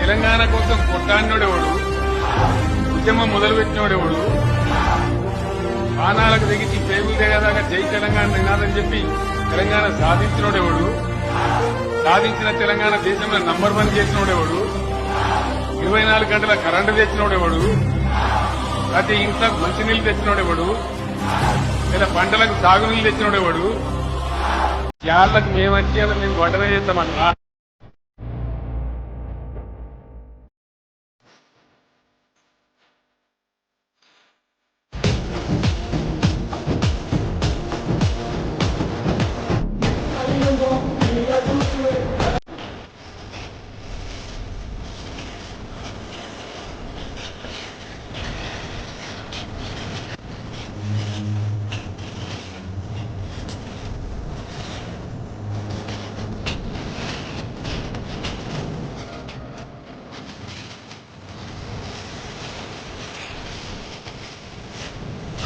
తెలంగాణ కోసం కొట్టాడినోడెవడు, ఉద్యమం మొదలుపెట్టినోడెవడు, బాణాలకు తెగించి పేగులు దిగదాకా జై తెలంగాణ నినాదని చెప్పి తెలంగాణ సాధించినోడెవడు, సాధించిన తెలంగాణ దేశంలో నంబర్ 1 చేసినోడెవడు, 24 గంటల కరెంటు తెచ్చినోడెవడు, ప్రతి ఇంట్లో మంచినీళ్లు తెచ్చినోడెవడు, లేదా పంటలకు సాగునీళ్లు తెచ్చినోడెవడు, యాళ్లకు మేము వచ్చేయాలి మేము గొడవ చేస్తామన్నా